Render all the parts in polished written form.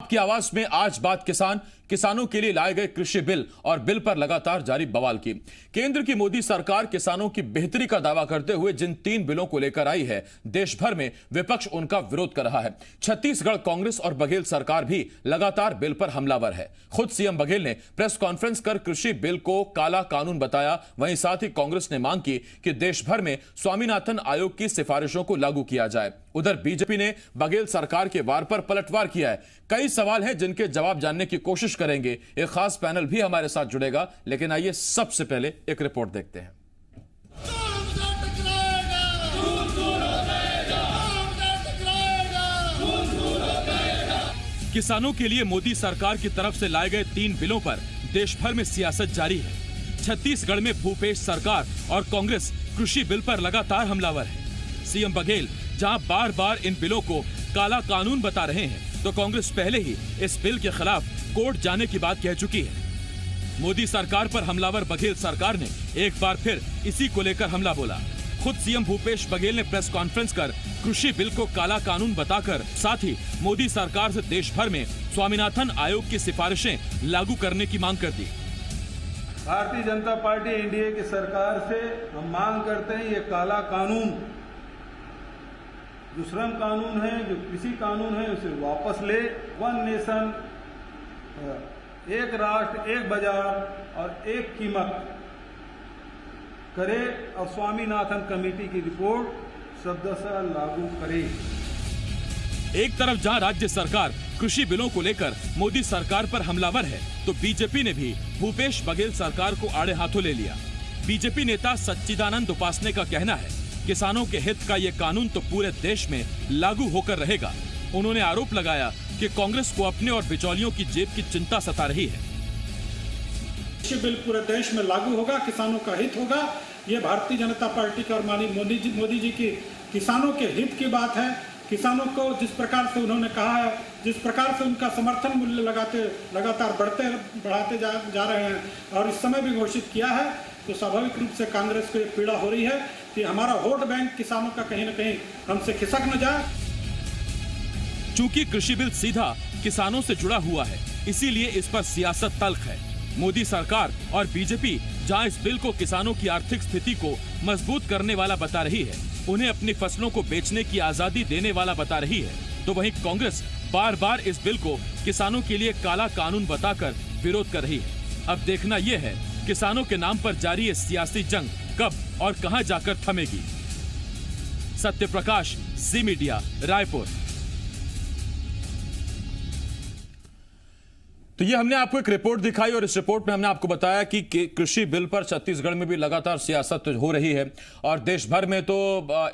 आपकी आवाज में आज बात किसानों के लिए लाए गए कृषि बिल और बिल पर लगातार जारी बवाल की। केंद्र की मोदी सरकार किसानों की बेहतरी का दावा करते हुए जिन 3 बिलों को लेकर आई है, देश भर में विपक्ष उनका विरोध कर रहा है। छत्तीसगढ़ कांग्रेस और बघेल सरकार भी लगातार बिल पर हमलावर है। खुद सीएम बघेल ने प्रेस कॉन्फ्रेंस कर कृषि बिल को काला कानून बताया। वहीं साथ ही कांग्रेस ने मांग की कि देश भर में स्वामीनाथन आयोग की सिफारिशों को लागू किया जाए। उधर बीजेपी ने बघेल सरकार के वार पर पलटवार किया है। कई सवाल हैं जिनके जवाब जानने की कोशिश करेंगे। एक खास पैनल भी हमारे साथ जुड़ेगा, लेकिन आइए सबसे पहले एक रिपोर्ट देखते हैं। किसानों के लिए मोदी सरकार की तरफ से लाए गए 3 बिलों पर देश भर में सियासत जारी है। छत्तीसगढ़ में भूपेश सरकार और कांग्रेस कृषि बिल पर लगातार हमलावर है। सीएम बघेल जहां बार बार इन बिलों को काला कानून बता रहे हैं, तो कांग्रेस पहले ही इस बिल के खिलाफ कोर्ट जाने की बात कह चुकी है। मोदी सरकार पर हमलावर बघेल सरकार ने एक बार फिर इसी को लेकर हमला बोला। खुद सीएम भूपेश बघेल ने प्रेस कॉन्फ्रेंस कर कृषि बिल को काला कानून बताकर साथ ही मोदी सरकार से देश भर में स्वामीनाथन आयोग की सिफारिशें लागू करने की मांग कर दी। भारतीय जनता पार्टी एनडीए की सरकार से हम मांग करते हैं ये काला कानून, जो श्रम कानून है, जो कृषि कानून है, उसे वापस ले। 1 नेशन, एक राष्ट्र, एक बाजार और एक कीमत करे और स्वामीनाथन कमेटी की रिपोर्ट शब्दशः लागू करे। एक तरफ जहां राज्य सरकार कृषि बिलों को लेकर मोदी सरकार पर हमलावर है, तो बीजेपी ने भी भूपेश बघेल सरकार को आड़े हाथों ले लिया। बीजेपी नेता सच्चिदानंद उपासने का कहना है, किसानों के हित का ये कानून तो पूरे देश में लागू होकर रहेगा। उन्होंने आरोप लगाया कि कांग्रेस को अपने और बिचौलियों की जेब की चिंता सता रही है। कृषि बिल पूरे देश में लागू होगा, किसानों का हित होगा। ये भारतीय जनता पार्टी का और माननीय मोदी जी की किसानों के हित की बात है। किसानों को जिस प्रकार से उन्होंने कहा है, जिस प्रकार से उनका समर्थन मूल्य लगातार बढ़ाते जा रहे हैं और इस समय भी घोषित किया है, तो स्वाभाविक रूप से कांग्रेस को ये पीड़ा हो रही है कि हमारा वोट बैंक किसानों का कहीं न कहीं हमसे खिसक न जाए। चूंकि कृषि बिल सीधा किसानों से जुड़ा हुआ है, इसीलिए इस पर सियासत तल्ख है। मोदी सरकार और बीजेपी जहां इस बिल को किसानों की आर्थिक स्थिति को मजबूत करने वाला बता रही है, उन्हें अपनी फसलों को बेचने की आजादी देने वाला बता रही है, तो वहीं कांग्रेस बार बार इस बिल को किसानों के लिए काला कानून बताकर विरोध कर रही है। अब देखना यह है किसानों के नाम पर जारी ये सियासी जंग कब और कहां जाकर थमेगी। सत्य प्रकाश, जी मीडिया, रायपुर। तो ये हमने आपको एक रिपोर्ट दिखाई और इस रिपोर्ट में हमने आपको बताया कि कृषि बिल पर छत्तीसगढ़ में भी लगातार सियासत हो रही है और देश भर में तो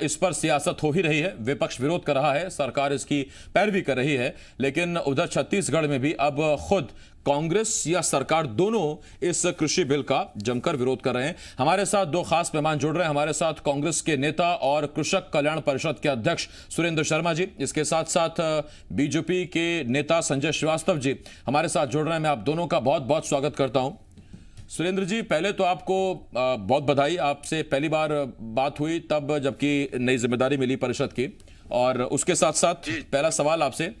इस पर सियासत हो ही रही है। विपक्ष विरोध कर रहा है, सरकार इसकी पैरवी कर रही है, लेकिन उधर छत्तीसगढ़ में भी अब खुद कांग्रेस या सरकार दोनों इस कृषि बिल का जमकर विरोध कर रहे हैं। हमारे साथ 2 खास मेहमान जुड़ रहे हैं। हमारे साथ कांग्रेस के नेता और कृषक कल्याण परिषद के अध्यक्ष सुरेंद्र शर्मा जी, इसके साथ साथ बीजेपी के नेता संजय श्रीवास्तव जी हमारे साथ जुड़ रहे हैं। मैं आप दोनों का बहुत बहुत स्वागत करता हूं। सुरेंद्र जी, पहले तो आपको बहुत बधाई। आपसे पहली बार बात हुई तब जबकि नई जिम्मेदारी मिली परिषद की, और उसके साथ साथ पहला सवाल आपसे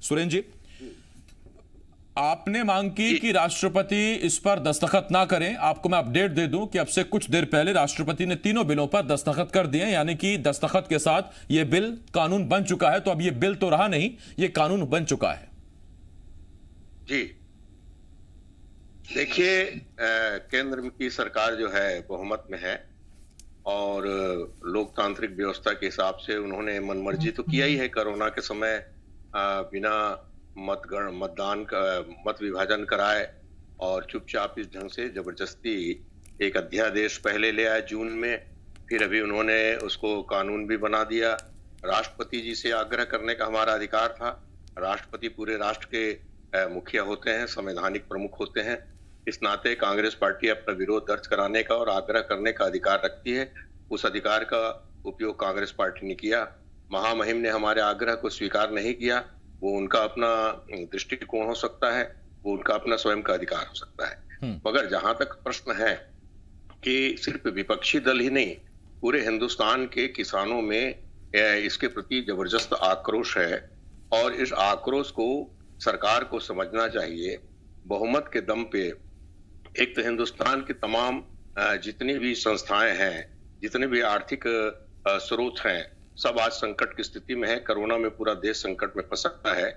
सुरेंद्र जी, आपने मांग की कि राष्ट्रपति इस पर दस्तखत ना करें। आपको मैं अपडेट दे दूं कि अब से कुछ देर पहले राष्ट्रपति ने तीनों बिलों पर दस्तखत कर दिए, यानी कि दस्तखत के साथ यह बिल कानून बन चुका है। तो अब यह बिल तो रहा नहीं, यह कानून बन चुका है। जी देखिए, केंद्र की सरकार जो है बहुमत में है और लोकतांत्रिक व्यवस्था के हिसाब से उन्होंने मनमर्जी तो किया ही है। कोरोना के समय बिना मतदान का मत विभाजन कराए और चुपचाप इस ढंग से जबरदस्ती एक अध्यादेश पहले ले आए जून में, फिर अभी उन्होंने उसको कानून भी बना दिया। राष्ट्रपति जी से आग्रह करने का हमारा अधिकार था। राष्ट्रपति पूरे राष्ट्र के मुखिया होते हैं, संवैधानिक प्रमुख होते हैं। इस नाते कांग्रेस पार्टी अपना विरोध दर्ज कराने का और आग्रह करने का अधिकार रखती है। उस अधिकार का उपयोग कांग्रेस पार्टी ने किया। महामहिम ने हमारे आग्रह को स्वीकार नहीं किया। वो उनका अपना दृष्टिकोण हो सकता है, वो उनका अपना स्वयं का अधिकार हो सकता है। मगर जहां तक प्रश्न है कि सिर्फ विपक्षी दल ही नहीं, पूरे हिंदुस्तान के किसानों में इसके प्रति जबरदस्त आक्रोश है और इस आक्रोश को सरकार को समझना चाहिए, बहुमत के दम पे एक तो हिंदुस्तान के तमाम जितनी भी संस्थाएं हैं, जितने भी आर्थिक स्रोत हैं, सब आज संकट की स्थिति में है। कोरोना में पूरा देश संकट में फंसा है।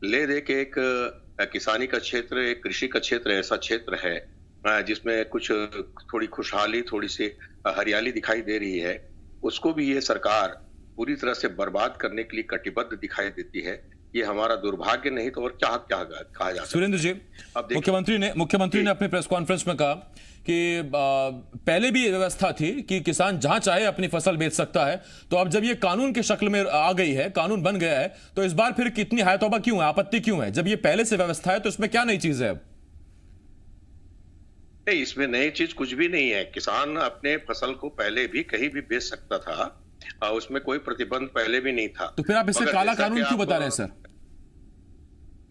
ले दे के एक किसानी का क्षेत्र, एक कृषि का क्षेत्र ऐसा क्षेत्र है जिसमें कुछ थोड़ी खुशहाली, थोड़ी सी हरियाली दिखाई दे रही है, उसको भी ये सरकार पूरी तरह से बर्बाद करने के लिए कटिबद्ध दिखाई देती है। ये हमारा दुर्भाग्य नहीं तो और क्या क्या कहा जा सकता है। सुरेंद्र जी, मुख्यमंत्री ने अपने प्रेस कॉन्फ्रेंस में कहा कि पहले भी व्यवस्था थी कि किसान जहां चाहे अपनी फसल बेच सकता है, तो अब जब ये कानून की शक्ल में आ गई है, कानून बन गया है, तो इस बार फिर कितनी हाय तौबा क्यों है, आपत्ति क्यों है? जब ये पहले से व्यवस्था है तो इसमें क्या नई चीज है? अब नहीं, इसमें नई चीज कुछ भी नहीं है। किसान अपने फसल को पहले भी कहीं भी बेच सकता था, उसमें कोई प्रतिबंध पहले भी नहीं था। तो फिर आप इसे काला कानून क्यों बता रहे हैं सर?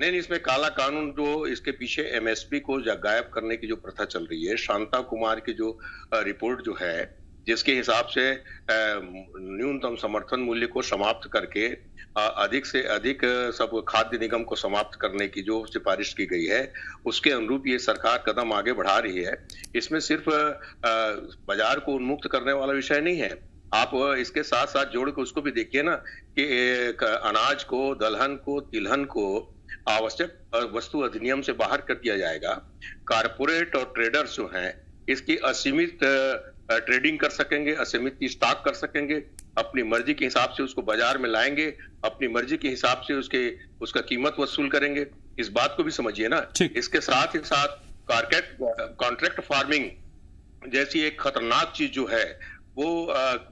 नहीं, इसमें काला कानून जो इसके पीछे एमएसपी को गायब करने की जो प्रथा चल रही है, शांता कुमार की जो रिपोर्ट जो है, जिसके हिसाब से न्यूनतम समर्थन मूल्य को समाप्त करके अधिक से अधिक सब खाद्य निगम को समाप्त करने की जो सिफारिश की गई है, उसके अनुरूप ये सरकार कदम आगे बढ़ा रही है। इसमें सिर्फ बाजार को उन्मुक्त करने वाला विषय नहीं है। आप इसके साथ साथ जोड़ के उसको भी देखिए ना कि अनाज को, दलहन को, तिलहन को आवश्यक वस्तु अधिनियम से बाहर कर दिया जाएगा। कारपोरेट और ट्रेडर्स जो हैं, इसकी असीमित ट्रेडिंग कर सकेंगे, असीमित स्टॉक कर सकेंगे, अपनी मर्जी के हिसाब से उसको बाजार में लाएंगे, अपनी मर्जी के हिसाब से उसका कीमत वसूल करेंगे। इस बात को भी समझिए ना। इसके साथ ही साथ कॉन्ट्रैक्ट फार्मिंग जैसी एक खतरनाक चीज जो है, वो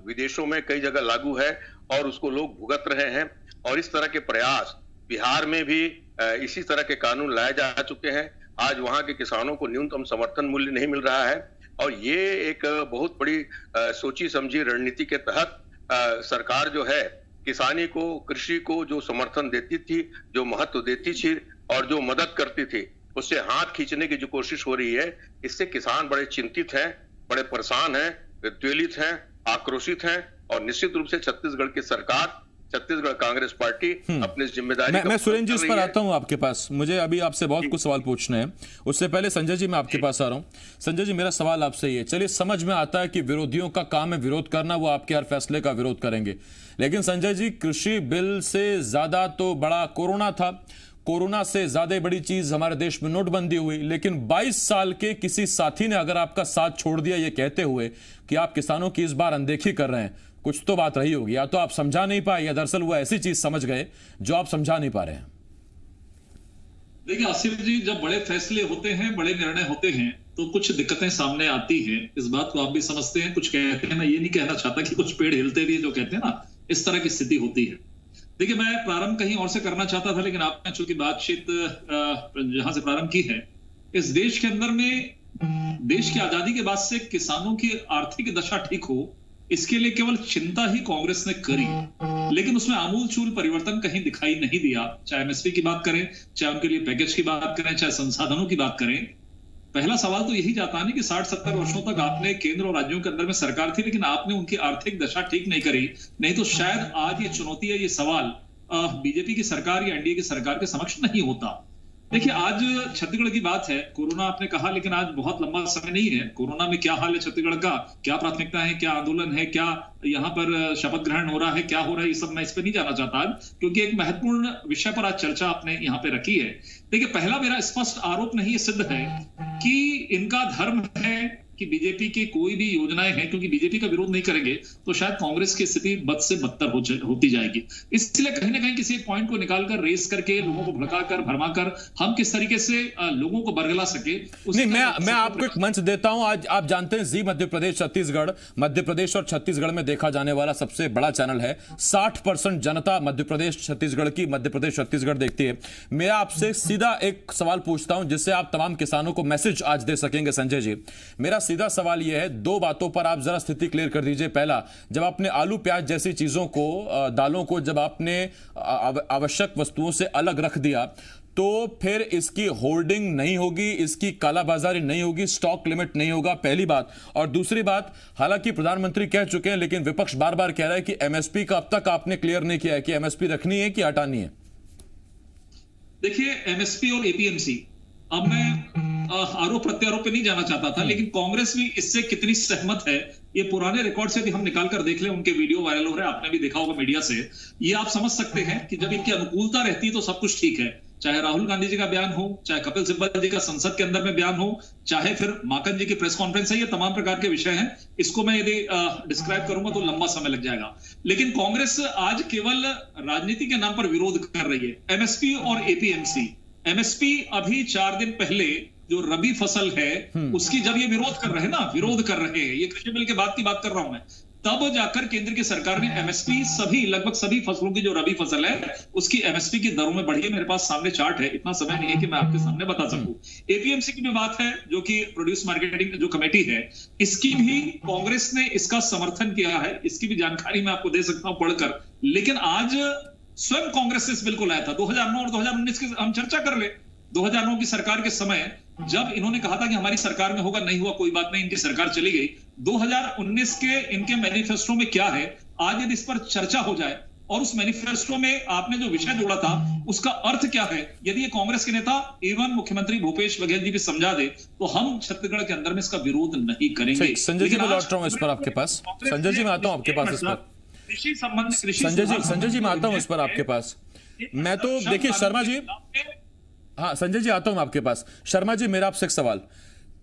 विदेशों में कई जगह लागू है और उसको लोग भुगत रहे हैं। और इस तरह के प्रयास बिहार में भी इसी तरह के कानून लाए जा चुके हैं। आज वहां के किसानों को न्यूनतम समर्थन मूल्य नहीं मिल रहा है और ये एक बहुत बड़ी सोची समझी रणनीति के तहत सरकार जो है किसानी को, कृषि को जो समर्थन देती थी, जो महत्व देती थी और जो मदद करती थी, उससे हाथ खींचने की जो कोशिश हो रही है, इससे किसान बड़े चिंतित हैं, बड़े परेशान हैं, द्वेलित हैं, आक्रोशित हैं। और निश्चित रूप से छत्तीसगढ़ की सरकार, छत्तीसगढ़ कांग्रेस पार्टी अपनी जिम्मेदारी मैं सुरेंद्र जी उस पर आता हूं आपके पास। मुझे अभी आपसे बहुत कुछ सवाल पूछने हैं, उससे पहले संजय जी मैं आपके पास आ रहा हूं। संजय जी, मेरा सवाल आपसे ये, चलिए समझ में आता है कि विरोधियों का काम है विरोध करना, वो आपके हर फैसले का विरोध करेंगे, लेकिन संजय जी, कृषि बिल से ज्यादा तो बड़ा कोरोना था, कोरोना से ज्यादा बड़ी चीज हमारे देश में नोटबंदी हुई। लेकिन 22 साल के किसी साथी ने अगर आपका साथ छोड़ दिया ये कहते हुए कि आप किसानों की इस बार अनदेखी कर रहे हैं, कुछ तो बात रही होगी। या तो आप समझा नहीं पाए या दरअसल वो ऐसी चीज समझ गए जो आप समझा नहीं पा रहे हैं। देखिए आसिफ जी, जब बड़े फैसले होते हैं, बड़े निर्णय होते हैं, तो कुछ दिक्कतें सामने आती हैं। इस बात को आप भी समझते हैं। कुछ कहते हैं, मैं ये नहीं कहना चाहता कि कुछ पेड़ हिलते भी है, जो कहते हैं ना, इस तरह की स्थिति होती है। देखिए, मैं प्रारंभ कहीं और से करना चाहता था, लेकिन आपने चूंकि बातचीत जहां से प्रारंभ की है, इस देश के अंदर में देश की आजादी के बाद से किसानों की आर्थिक दशा ठीक हो, इसके लिए केवल चिंता ही कांग्रेस ने करी, लेकिन उसमें आमूलचूल परिवर्तन कहीं दिखाई नहीं दिया। चाहे एमएसपी की बात करें, चाहे उनके लिए पैकेज की बात करें, चाहे संसाधनों की बात करें। पहला सवाल तो यही जाता है कि 60-70 वर्षों तक आपने केंद्र और राज्यों के अंदर में सरकार थी, लेकिन आपने उनकी आर्थिक दशा ठीक नहीं करी। नहीं तो शायद आज ये चुनौती है, ये सवाल बीजेपी की सरकार या एनडीए की सरकार के समक्ष नहीं होता। देखिए, आज छत्तीसगढ़ की बात है, कोरोना आपने कहा, लेकिन आज बहुत लंबा समय नहीं है। कोरोना में क्या हाल है छत्तीसगढ़ का, क्या प्राथमिकता है, क्या आंदोलन है, क्या यहाँ पर शपथ ग्रहण हो रहा है, क्या हो रहा है, ये सब मैं इस पर नहीं जाना चाहता आज, क्योंकि एक महत्वपूर्ण विषय पर आज चर्चा आपने यहाँ पे रखी है। देखिए, पहला मेरा स्पष्ट आरोप नहीं, ये सिद्ध है कि इनका धर्म है कि बीजेपी की कोई भी योजनाएं हैं, क्योंकि बीजेपी का विरोध नहीं करेंगे तो शायद कांग्रेस की स्थिति बद से बदतर होती जाएगी। इसलिए कहीं ना कहीं किसी पॉइंट को निकालकर, रेस करके, लोगों को भड़काकर, भरमाकर हम किस तरीके से लोगों को बरगला सके। नहीं, मैं आपको एक मंच देता हूं। आज आप जानते हैं जी मध्य प्रदेश छत्तीसगढ़, मध्य प्रदेश और छत्तीसगढ़ में देखा जाने वाला सबसे बड़ा चैनल है। 60% जनता मध्य प्रदेश छत्तीसगढ़ की, मध्य प्रदेश छत्तीसगढ़ देखती है। मैं आपसे सीधा एक सवाल पूछता हूं जिससे आप तमाम किसानों को मैसेज आज दे सकेंगे। संजय जी, मेरा सीधा सवाल यह है, दो बातों पर आप जरा स्थिति क्लियर कर दीजिए। पहला, जब आपने आलू प्याज जैसी चीजों को, दालों को जब आपने आवश्यक वस्तुओं से अलग रख दिया, तो फिर इसकी होल्डिंग नहीं होगी, इसकी कालाबाजारी नहीं होगी, स्टॉक लिमिट नहीं होगा, पहली बात। और दूसरी बात, हालांकि प्रधानमंत्री कह चुके हैं, लेकिन विपक्ष बार बार कह रहा है कि एमएसपी का अब तक आपने क्लियर नहीं किया है कि एमएसपी रखनी है कि हटानी है। देखिए, एमएसपी और एपीएमसी, अब मैं आरोप प्रत्यारोप पे नहीं जाना चाहता था, लेकिन कांग्रेस भी इससे कितनी सहमत है, ये पुराने रिकॉर्ड से भी हम निकाल कर देख लें, उनके वीडियो वायरल हो रहे हैं, आपने भी देखा होगा मीडिया से, ये आप समझ सकते हैं कि जब इनकी अनुकूलता रहती है तो सब कुछ ठीक है। चाहे राहुल गांधी जी का बयान हो, चाहे कपिल सिब्बल जी का संसद के अंदर में बयान हो, चाहे फिर माकन जी की प्रेस कॉन्फ्रेंस है, ये तमाम प्रकार के विषय हैं। इसको मैं यदि डिस्क्राइब करूंगा तो लंबा समय लग जाएगा। लेकिन कांग्रेस आज केवल राजनीति के नाम पर विरोध कर रही है। एमएसपी और एपीएमसी, एमएसपी अभी 4 दिन पहले जो रबी फसल है उसकी जब ये विरोध कर रहे हैं ना, विरोध कर रहे हैं, ये कृषि बिल के बाद की बात कर रहा हूं मैं, तब जाकर केंद्र की सरकार ने एमएसपी सभी, लगभग सभी फसलों की जो रबी फसल है उसकी एमएसपी की दरों में बढ़ी है। मेरे पास सामने चार्ट है, इतना समय नहीं है कि मैं आपके सामने बता सकूं। एपीएमसी की भी बात है, जो कि प्रोड्यूस मार्केटिंग जो कमेटी है, इसकी भी कांग्रेस ने इसका समर्थन किया है, इसकी भी जानकारी मैं आपको दे सकता हूं पढ़कर। लेकिन आज स्वयं कांग्रेस इस बिल को लाया था। 2009 और 2019 की हम चर्चा कर ले। 2009 की सरकार के समय जब इन्होंने कहा था कि हमारी सरकार में होगा, नहीं हुआ कोई बात नहीं, इनकी सरकार चली गई। 2019 के इनके मैनिफेस्टो में क्या है, आज यदि इस पर चर्चा हो जाए और उस मैनिफेस्टो में आपने जो विषय जोड़ा था उसका अर्थ क्या है, यदि ये कांग्रेस के नेता एवं मुख्यमंत्री भूपेश बघेल जी भी समझा दे तो हम छत्तीसगढ़ के अंदर में इसका विरोध नहीं करेंगे। संजय जी, मैं लौट रहा हूं इस पर आपके पास। संजय जी, मैं आता हूं आपके पास इस पर। कृषि संबंध, संजय जी, मैं आता हूं इस पर आपके पास। मैं तो देखिए शर्मा जी, हाँ संजय जी आता हूं आपके पास। शर्मा जी, मेरा आपसे एक सवाल,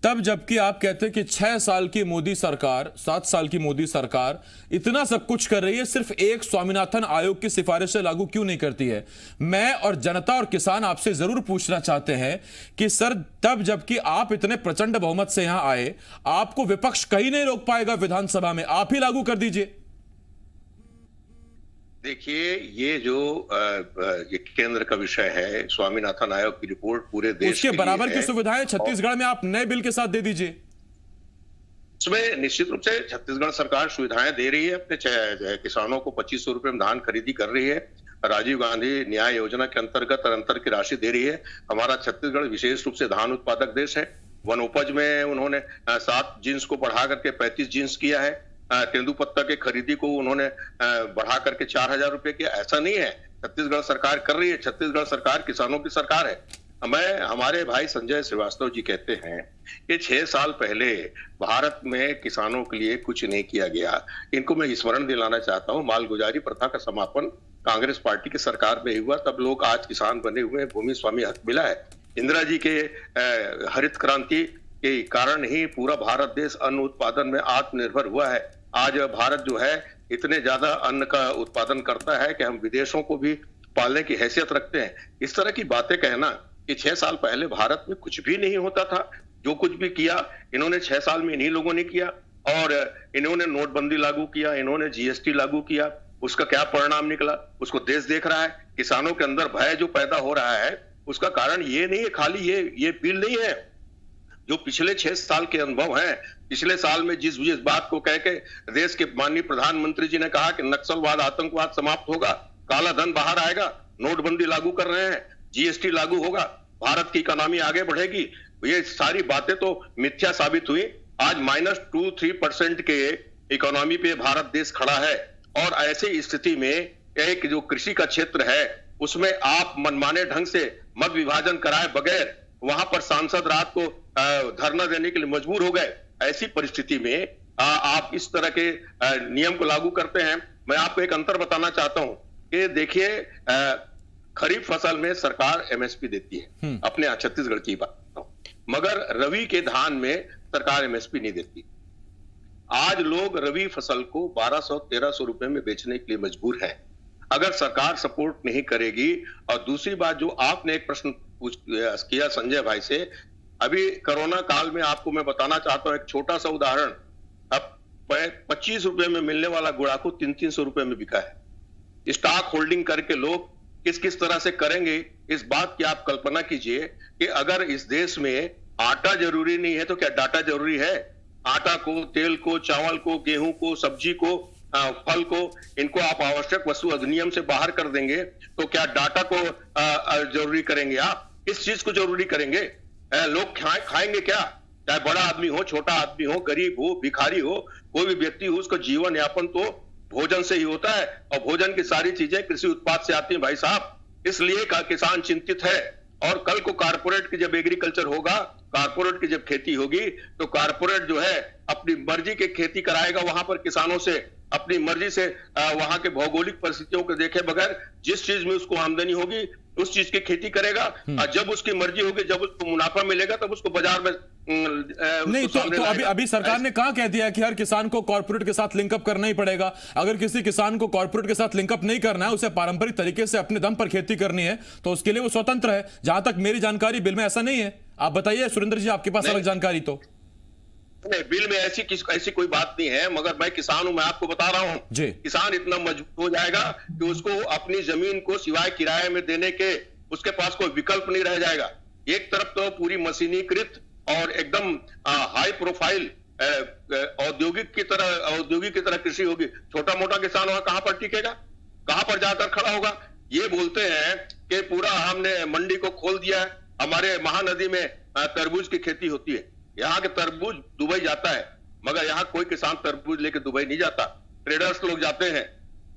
तब जबकि आप कहते हैं कि 6 साल की मोदी सरकार, 7 साल की मोदी सरकार इतना सब कुछ कर रही है, सिर्फ एक स्वामीनाथन आयोग की सिफारिशें लागू क्यों नहीं करती है? मैं और जनता और किसान आपसे जरूर पूछना चाहते हैं कि सर, तब जबकि आप इतने प्रचंड बहुमत से यहां आए, आपको विपक्ष कहीं नहीं रोक पाएगा विधानसभा में, आप ही लागू कर दीजिए। देखिए, ये जो ये केंद्र का विषय है, स्वामीनाथन आयोग की रिपोर्ट पूरे देश उसके बराबर की सुविधाएं छत्तीसगढ़ में आप नए बिल के साथ दे दीजिए। इसमें निश्चित रूप से छत्तीसगढ़ सरकार सुविधाएं दे रही है, अपने किसानों को 2500 रुपए में धान खरीदी कर रही है, राजीव गांधी न्याय योजना के अंतर्गत अंतर की राशि दे रही है। हमारा छत्तीसगढ़ विशेष रूप से धान उत्पादक देश है। वनोपज में उन्होंने 7 जिन्स को बढ़ा करके 35 जिन्स किया है। तेंदुपत्ता के खरीदी को उन्होंने बढ़ा करके 4000 रुपए किया। ऐसा नहीं है, छत्तीसगढ़ सरकार कर रही है। छत्तीसगढ़ सरकार किसानों की सरकार है। हमारे भाई संजय श्रीवास्तव जी कहते हैं कि 6 साल पहले भारत में किसानों के लिए कुछ नहीं किया गया। इनको मैं स्मरण दिलाना चाहता हूं, मालगुजारी प्रथा का समापन कांग्रेस पार्टी की सरकार में हुआ, तब लोग आज किसान बने हुए हैं, भूमि स्वामी हक मिला है। इंदिरा जी के हरित क्रांति के कारण ही पूरा भारत देश अन्न उत्पादन में आत्मनिर्भर हुआ है। आज भारत जो है इतने ज्यादा अन्न का उत्पादन करता है कि हम विदेशों को भी पालने की हैसियत रखते हैं। इस तरह की बातें कहना कि 6 साल पहले भारत में कुछ भी नहीं होता था, जो कुछ भी किया इन्होंने 6 साल में इन्हीं लोगों ने किया। और इन्होंने नोटबंदी लागू किया, इन्होंने जीएसटी लागू किया, उसका क्या परिणाम निकला उसको देश देख रहा है। किसानों के अंदर भय जो पैदा हो रहा है उसका कारण ये नहीं है, खाली ये बिल नहीं है। जो पिछले 6 साल के अनुभव हैं, पिछले साल में जिस बात को कह के देश के माननीय प्रधानमंत्री जी ने कहा कि नक्सलवाद, आतंकवाद समाप्त होगा, काला धन बाहर आएगा, नोटबंदी लागू कर रहे हैं, जीएसटी लागू होगा, भारत की इकोनॉमी आगे बढ़ेगी, ये सारी बातें तो मिथ्या साबित हुई। आज -2-3% के इकोनॉमी पे भारत देश खड़ा है। और ऐसी स्थिति में एक जो कृषि का क्षेत्र है उसमें आप मनमाने ढंग से मत विभाजन कराए बगैर वहां पर सांसद रात को धरना देने के लिए मजबूर हो गए। ऐसी परिस्थिति में आप इस तरह के नियम को लागू करते हैं। मैं आपको एक अंतर बताना चाहता हूं कि देखिए, खरीफ फसल में सरकार एमएसपी देती है, अपने छत्तीसगढ़ की बात, मगर रबी के धान में सरकार एमएसपी नहीं देती। आज लोग रबी फसल को 1200-1300 रुपए में बेचने के लिए मजबूर है अगर सरकार सपोर्ट नहीं करेगी। और दूसरी बात, जो आपने एक प्रश्न किया संजय भाई से, अभी कोरोना काल में आपको मैं बताना चाहता हूं एक छोटा सा उदाहरण। अब 25 रुपए में मिलने वाला गुड़ाखू 300-300 रुपए में बिका है। स्टॉक होल्डिंग करके लोग किस तरह से करेंगे, इस बात की आप कल्पना कीजिए कि अगर इस देश में आटा जरूरी नहीं है तो क्या डाटा जरूरी है? आटा को, तेल को, चावल को, गेहूं को, सब्जी को, फल को, इनको आप आवश्यक वस्तु अधिनियम से बाहर कर देंगे तो क्या डाटा को जरूरी करेंगे? आप किस चीज को जरूरी करेंगे? लोग खाएंगे क्या? चाहे बड़ा आदमी हो, छोटा आदमी हो, गरीब हो, भिखारी हो, कोई भी व्यक्ति हो, उसका जीवन यापन तो भोजन से ही होता है। और भोजन की सारी चीजें कृषि उत्पाद से आती हैं भाई साहब। इसलिए का किसान चिंतित है। और कल को कारपोरेट की जब एग्रीकल्चर होगा, कारपोरेट की जब खेती होगी, तो कारपोरेट जो है अपनी मर्जी की खेती कराएगा वहां पर किसानों से, अपनी मर्जी से वहां के भौगोलिक परिस्थितियों को देखे बगैर जिस चीज में उसको आमदनी होगी उस चीज की खेती करेगा। और जब उसकी मर्जी होगी, जब उसको मुनाफा मिलेगा, तब उसको बाजार में नहीं तो अभी सरकार ने कहां कह दिया कि हर किसान को कॉर्पोरेट के साथ लिंकअप करना ही पड़ेगा। अगर किसी किसान को कॉर्पोरेट के साथ लिंकअप नहीं करना है, उसे पारंपरिक तरीके से अपने दम पर खेती करनी है, तो उसके लिए वो स्वतंत्र है। जहां तक मेरी जानकारी बिल में ऐसा नहीं है। आप बताइए सुरेंद्र जी, आपके पास अलग जानकारी तो नहीं, बिल में ऐसी कोई बात नहीं है। मगर मैं किसान हूं, मैं आपको बता रहा हूं जी, किसान इतना मजबूत हो जाएगा कि उसको अपनी जमीन को सिवाय किराए में देने के उसके पास कोई विकल्प नहीं रह जाएगा। एक तरफ तो पूरी मशीनीकृत और एकदम हाई प्रोफाइल औद्योगिक की तरह कृषि होगी। छोटा मोटा किसान वहां कहां पर टिकेगा, कहां पर जाकर खड़ा होगा? ये बोलते हैं कि पूरा हमने मंडी को खोल दिया है, हमारे महानदी में तरबूज की खेती होती है। यहाँ के तरबूज दुबई जाता है, मगर यहाँ कोई किसान तरबूज लेके दुबई नहीं जाता, ट्रेडर्स लोग जाते हैं।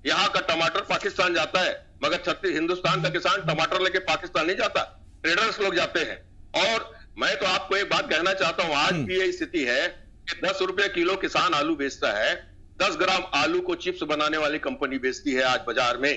यहाँ का टमाटर पाकिस्तान जाता है, मगर हिंदुस्तान का किसान टमाटर लेके पाकिस्तान नहीं जाता, ट्रेडर्स लोग जाते हैं। और मैं तो आपको एक बात कहना चाहता हूं, आज भी ये स्थिति है कि 10 रुपए किलो किसान आलू बेचता है, 10 ग्राम आलू को चिप्स बनाने वाली कंपनी बेचती है आज बाजार में।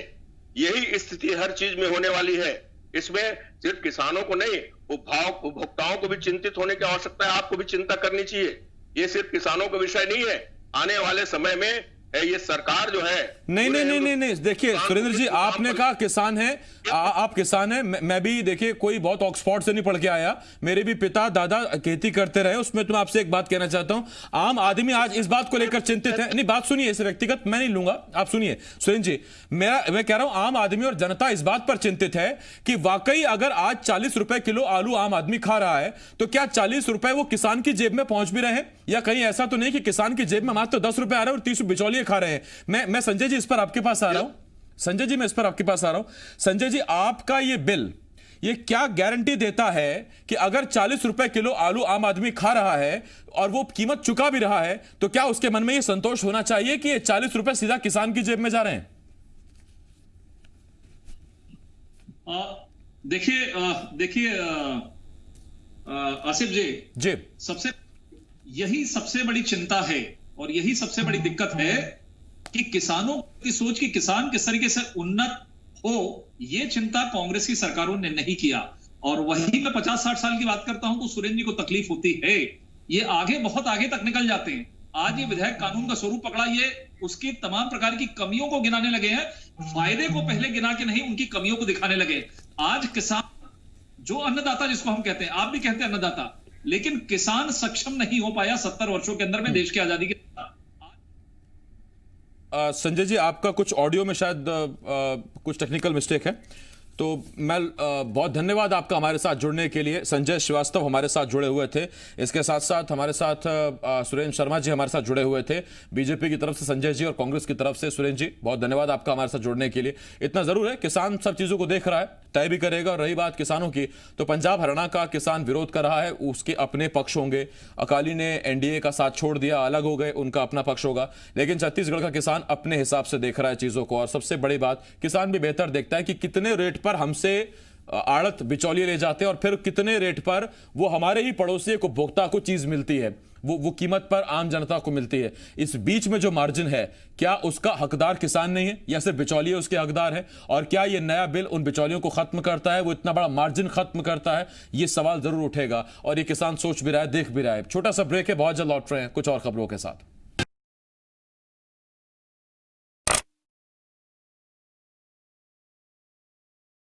यही स्थिति हर चीज में होने वाली है। इसमें सिर्फ किसानों को नहीं, उपभोक्ताओं को भी चिंतित होने की आवश्यकता है, आपको भी चिंता करनी चाहिए। ये सिर्फ किसानों का विषय नहीं है। आने वाले समय में ये सरकार जो है नहीं, देखिए सुरेंद्र जी, आपने कहा किसान है, आप किसान हैं। मैं भी देखिए कोई बहुत ऑक्सफोर्ड से नहीं पढ़ के आया, मेरे भी पिता दादा खेती करते रहे। उसमें तो मैं आपसे एक बात कहना चाहता हूं, आम आदमी आज इस बात को लेकर चिंतित है। नहीं, बात सुनिए, इसे व्यक्तिगत मैं नहीं लूंगा, आप सुनिए सुरेंद्र जी। मैं कह रहा हूं आम आदमी और जनता इस बात पर चिंतित है कि वाकई अगर आज 40 रुपए किलो आलू आम आदमी खा रहा है, तो क्या 40 रुपए वो किसान की जेब में पहुंच भी रहे हैं, या कहीं ऐसा तो नहीं कि किसान की जेब में मात्र 10 रुपए आ रहे हैं और 30 बिचौलिए खा रहे हैं। मैं संजय जी इस पर आपके पास आ रहा हूं। संजय जी, मैं इस पर आपके पास आ रहा हूं। संजय जी, आपका ये बिल ये क्या गारंटी देता है कि अगर 40 रुपए किलो आलू आम आदमी खा रहा है और वो कीमत चुका भी रहा है, तो क्या उसके मन में ये संतोष होना चाहिए कि ये 40 रुपए सीधा किसान की जेब में जा रहे हैं? देखिए आसिफ जी, यही सबसे बड़ी चिंता है और यही सबसे बड़ी दिक्कत है कि किसानों की सोच कि किसान किस तरीके से उन्नत हो, ये चिंता कांग्रेस की सरकारों ने नहीं किया। और वही मैं 50-60 साल की बात करता हूं तो सुरेंद्र जी को तकलीफ होती है। ये आगे बहुत आगे तक निकल जाते हैं। आज ये विधायक कानून का स्वरूप पकड़ा, ये उसकी तमाम प्रकार की कमियों को गिनाने लगे हैं, फायदे को पहले गिना के नहीं उनकी कमियों को दिखाने लगे। आज किसान जो अन्नदाता जिसको हम कहते हैं, आप भी कहते हैं अन्नदाता, लेकिन किसान सक्षम नहीं हो पाया 70 वर्षों के अंदर में देश की आजादी के। संजय जी, आपका कुछ ऑडियो में शायद कुछ टेक्निकल मिस्टेक है, तो मैं बहुत धन्यवाद आपका हमारे साथ जुड़ने के लिए। संजय श्रीवास्तव हमारे साथ जुड़े हुए थे। इसके साथ साथ हमारे साथ सुरेंद्र शर्मा जी हमारे साथ जुड़े हुए थे, बीजेपी की तरफ से संजय जी और कांग्रेस की तरफ से सुरेंद्र जी। बहुत धन्यवाद आपका हमारे साथ जुड़ने के लिए। इतना जरूर है, किसान सब चीजों को देख रहा है, तय भी करेगा। और रही बात किसानों की, तो पंजाब हरियाणा का किसान विरोध कर रहा है, उसके अपने पक्ष होंगे। अकाली ने एनडीए का साथ छोड़ दिया, अलग हो गए, उनका अपना पक्ष होगा। लेकिन छत्तीसगढ़ का किसान अपने हिसाब से देख रहा है चीजों को। और सबसे बड़ी बात, किसान भी बेहतर देखता है कि कितने रेट पर हमसे आड़त बिचौलिए ले जाते हैं और फिर कितने रेट पर वो हमारे ही पड़ोसी को उपभोक्ता को चीज मिलती है, वो कीमत पर आम जनता को मिलती है। इस बीच में जो मार्जिन है, क्या उसका हकदार किसान नहीं है या सिर्फ बिचौलिए उसके हकदार है? और क्या ये नया बिल उन बिचौलियों को खत्म करता है, वो इतना बड़ा मार्जिन खत्म करता है? ये सवाल जरूर उठेगा और ये किसान सोच भी रहा है, देख भी रहा है। छोटा सा ब्रेक है, बहुत जल्द लौट रहे हैं कुछ और खबरों के साथ।